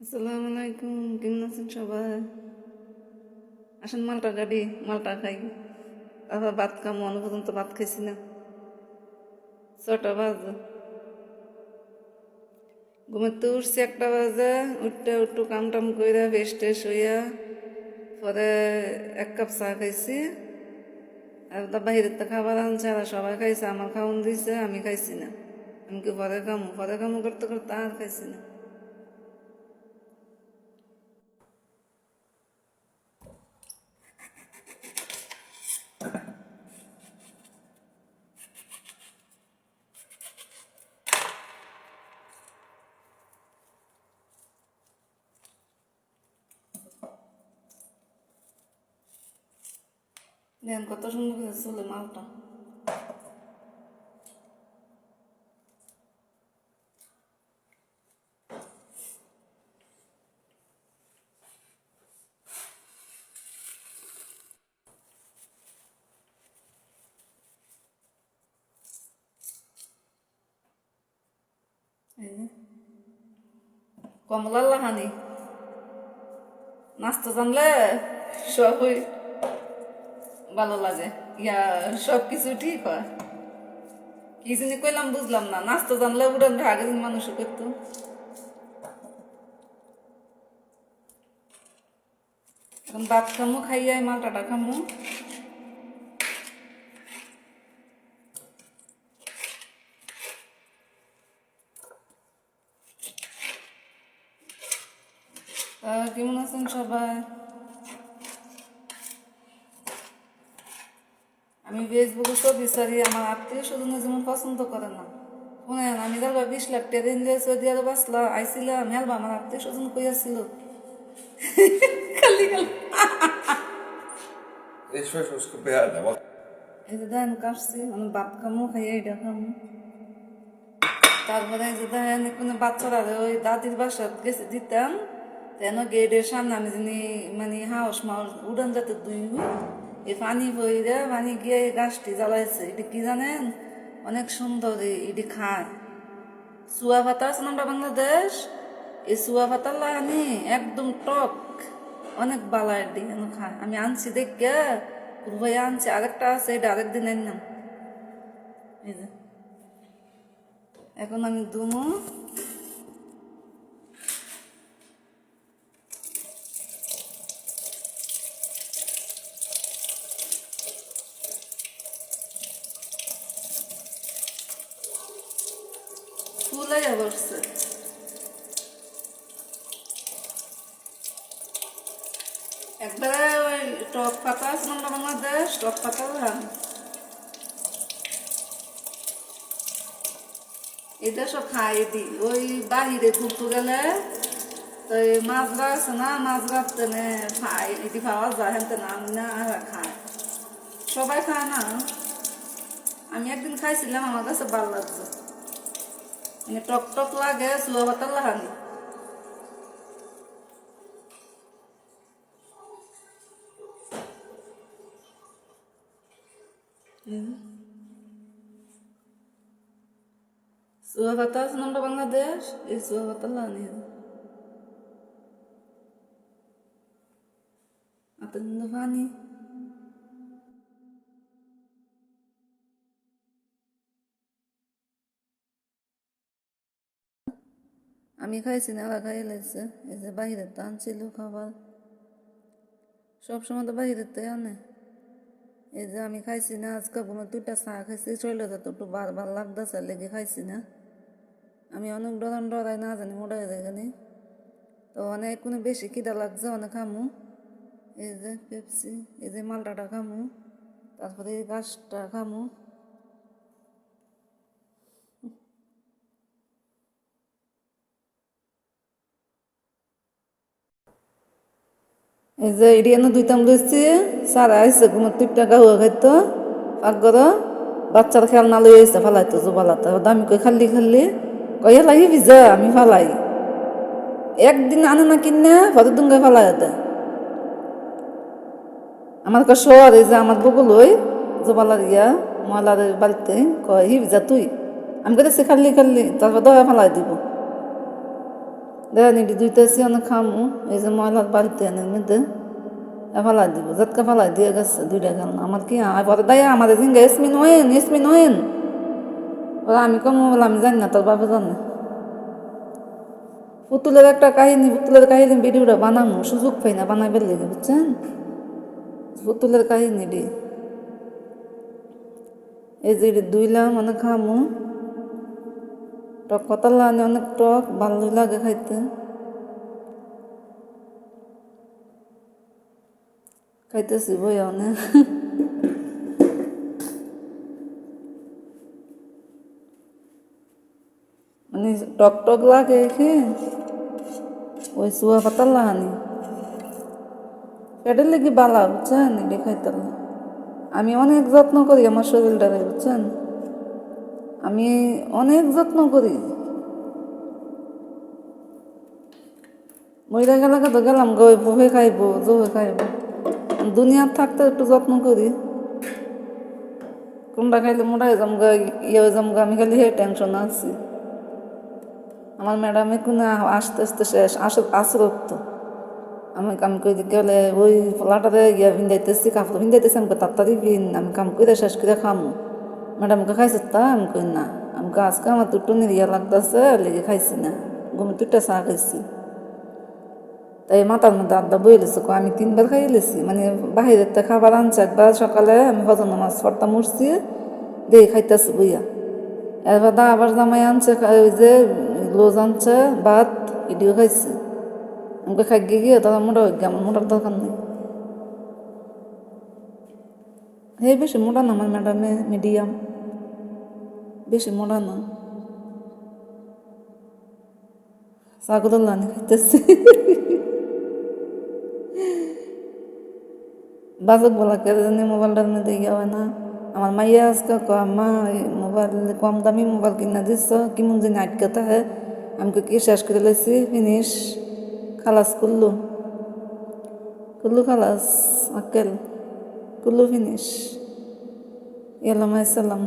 আসসালামু আলাইকুম, কেমন আছেন সবাই? আসেন মালটা গাড়ি, মালটা খাই। আবার ভাত খামো, অন্য পর্যন্ত ভাত খাইছি না। 6টা বাজে। ঘুমাতে উঠছি 1টা বাজে। উঠতে একটু কাম টাম কইরা ফ্রেশ ট্রেশ হইয়া পরে 1 কাপ চা খাইছি। আর বাহিরের তো খাবার আনছে, আর সবাই খাইছে, আমার খাওয়ান দিছে, আমি খাইছি না। আমি কি পরে খামো করতে করতে আর খাইছি না। দেখেন কত সুন্দর করে চলে মালটা। এই যে কমলার লাহানি নাচতে জানলে সবই ভালো লাগে, সব কিছু ঠিক হয়। কি জানি কইলাম বুঝলাম না, নাচতে জানলে উড়ান আগে দিন মানুষ করতো। এখন ভাত খামু, খাইয়াই মালটাটা খামু। কেমন আছেন সবাই? আমি ফেসবুকে তো বিচারি, আমার আত্মীয় স্বজনে যেমন পছন্দ করে না। শুনেন, আমি দেখবা 20 লাখ টাকা দিন দিয়ে সৌদি আরব আসলা আইছিলাম, হেলবা আমার আত্মীয় স্বজন কই আসছিল খালি খালি। Ich weiß, was gebehalten, aber এই যে দেখেন কাটছি, আমি ভাত খামু, খাইয়া এটা খামু। তারপরে এই যে দেখেন কোনো বাচ্চারা ওই দাদির বাসাত গেছে দিতাম, তেন গেটের সামনে আমি যিনি মানে হাউস মাউস উড়ান যাতে দুই এই পানি বইরে পানি গিয়ে এই গাছটি জ্বালাইছে। এটি কি জানেন, অনেক সুন্দর, এটি খায়। চুয়া পাতা আছে না আমরা বাংলাদেশ, এই চুয়া পাতার লাগানি একদম টক, অনেক বালা এটি খায়। আমি আনছি দেখে ভাই আনছি, আরেকটা আছে, এটা আরেকদিন আনলাম। এই যে এখন আমি দুমো। ফুলাইয়া বসছে একবারে। ওই টক পাতা আছে না বাংলাদেশ, টক পাতা এটা সব খাই দি। ওই বাহিরে ঘুরতে গেলে তো মাছরা আছে না, মাছরা তেনে খাই, এটি খাওয়া যায় হেনতে না, আমি না খায়, সবাই খায় না। আমি একদিন খাইছিলাম, আমার কাছে ভালো লাগছে, মানে টক টক লাগে, চুয়া পাতার লাগানি। চুয়া পাতা আছে না আমরা বাংলাদেশ, এই চুয়া পাতার লাগানি আপনার পানি। আমি খাইছি না, ওরা খাইয়ে লাগছে। এই যে বাহিরের তো আনছিল খাবার, সবসময় তো বাহিরের তো আনে। এই যে আমি খাইছি না আজকে, কোনো 2টা চা খাইছি, শরীরে তো একটু বার লাগতেছে, লেগে খাইছি না। আমি অনেক ডরাই না জানি মোড়াই যায়নি, তো অনেক কোনো বেশি খিদা লাগছে, অনেক খামু। এই যে পেপসি, এই যে মালটাটা খামু, তারপরে এই গাছটা খামু। এই যে এরিয়ানো দুইটাম রয়েছে, সারা আইসে ঘুমার 2টা গাওয়া খাইতো পাকঘর, বাচ্চার খেলনা লই আইসে ফালাইতো জোবালাতে, দামি কই খালি খালি কয়ে লাগি ভিজা, আমি ফালাই। একদিন আনে না কিনে ভরে দুঙ্গায় ফালাই দেয়। আমার শহর, এই যে আমার বগল ওই জোবালার ময়লার বাড়িতে কয় হি ভিজা তুই, আমি কেটেছি খালি খালি, তারপর দয়া ফালাই দিব। দেখেন এটি দুইতেছি অনেক খামু এই যে ময়লার বাড়িতে এনে মধ্যে ফালাই দিব জাতকা ফালাই দিয়ে গেছে দুইটা গেল আমার কি পরে দায় আমাদের জিঙ্গা ইসমিন ওয়েন ওরা আমি কমু বলে আমি জানি না তোর বাবা জানে পুতুলের একটা কাহিনী পুতুলের কাহিনী ভিডিওটা বানামু সুযোগ পাই না বানাইবার লেগে বুঝছেন পুতুলের কাহিনী এই যে দুইলাম অনেক খামু টক পাতা লাগানি অনেক টক ভালোই লাগে খাইতে খাইতেছি বই অনেক মানে টক টক লাগে খেয়ে ওই চুয়া পাতা লাগানি পেটের লেগে বালা বুঝছেন এটি খাইতে আমি অনেক যত্ন করি আমার শরীরটারে বুঝছেন আমি অনেক যত্ন করি মহিলা গেলাকে তো গেলাম গই বহে খাইবো জোহে খাইবো দুনিয়ার থাকতে একটু যত্ন করি কোনটা খাইলে মোটা হয়ে যাম ইয়ে হয়ে যাম আমি খালি হে টেনশন আছি আমার ম্যাডামে কোনো আসতে আসতে শেষ আসরক্ত আমি কাম করে গেলে ওই ফলাটারে গিয়া ভিন্দাইতেছি কাপড় ভিন্দাইতেছি আমাকে তাড়াতাড়ি ভিন আমি কাম করে শেষ করে খামো ম্যাডামকে খাইছে তা আমি কই না আমাকে আজকে আমার দুটো নিরিয়া লাগতেছে লেগে খাইছি না ঘুমে দুটা চা খাইছি তাই মাথার মধ্যে আড্ডা বই লেছি আমি 3বার খাইয়ে লেছি মানে বাহিরের থেকে খাবার আনছে একবার সকালে আমি হজর নামাজ পড়তা মরছি দিয়ে খাইতেছি বইয়া এরপর আবার জামাই আনছে ওই যে লোজ আনছে ভাত এটিও খাইছি আমাকে খাই গিয়ে তারা মোটা হয়ে গিয়ে আমার মোটার দরকার নেই হে বেশি মোটা না আমার ম্যাডামে মিডিয়াম বেশি মোটা না সাগরুল্লাহ খাইতেছি বাজক বলা কে জানি মোবাইলটার মধ্যে ইয়ে হয় না আমার মাইয়া আজকে মা মোবাইল কম দামি মোবাইল কিনা দিচ্ছ কেমন জানি আটকে থাকে আমি কি শেষ করে লেছি ফিনিশ খালাস কুল্লু খালাস আক্কেল কুল্লু ফিনিশ ইয়ালাম আসসালাম